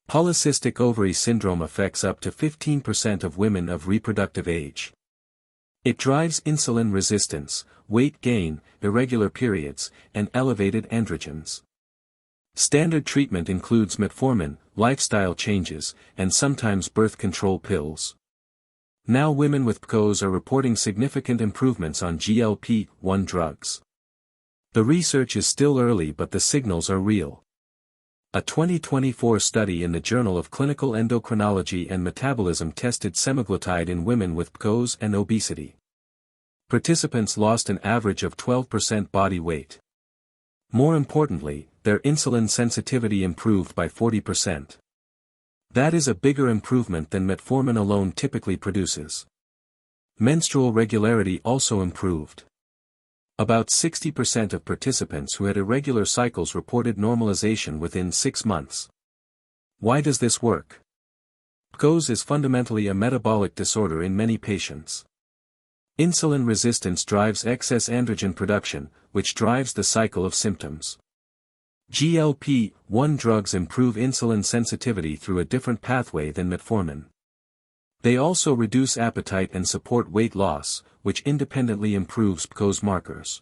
Polycystic ovary syndrome affects up to 15% of women of reproductive age. It drives insulin resistance, weight gain, irregular periods, and elevated androgens. Standard treatment includes metformin, lifestyle changes, and sometimes birth control pills. Now women with PCOS are reporting significant improvements on GLP-1 drugs. The research is still early, but the signals are real. A 2024 study in the Journal of Clinical Endocrinology and Metabolism tested semaglutide in women with PCOS and obesity. Participants lost an average of 12% body weight. More importantly, their insulin sensitivity improved by 40%. That is a bigger improvement than metformin alone typically produces. Menstrual regularity also improved. About 60% of participants who had irregular cycles reported normalization within 6 months. Why does this work? PCOS is fundamentally a metabolic disorder in many patients. Insulin resistance drives excess androgen production, which drives the cycle of symptoms. GLP-1 drugs improve insulin sensitivity through a different pathway than metformin. They also reduce appetite and support weight loss, which independently improves PCOS markers.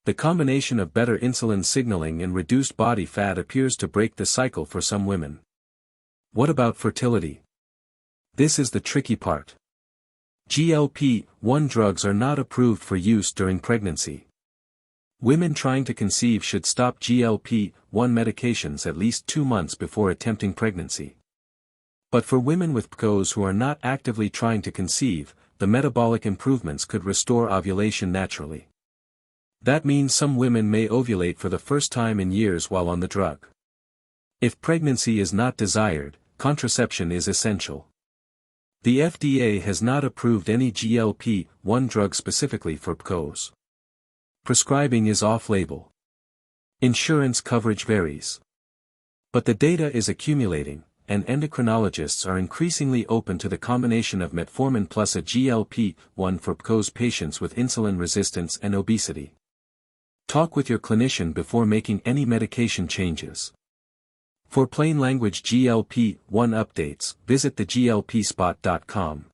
The combination of better insulin signaling and reduced body fat appears to break the cycle for some women. What about fertility? This is the tricky part. GLP-1 drugs are not approved for use during pregnancy. Women trying to conceive should stop GLP-1 medications at least 2 months before attempting pregnancy. But for women with PCOS who are not actively trying to conceive, the metabolic improvements could restore ovulation naturally. That means some women may ovulate for the first time in years while on the drug. If pregnancy is not desired, contraception is essential. The FDA has not approved any GLP-1 drug specifically for PCOS. Prescribing is off-label. Insurance coverage varies. But the data is accumulating, and endocrinologists are increasingly open to the combination of metformin plus a GLP-1 for PCOS patients with insulin resistance and obesity. Talk with your clinician before making any medication changes. For plain language GLP-1 updates, visit the GLPSpot.com.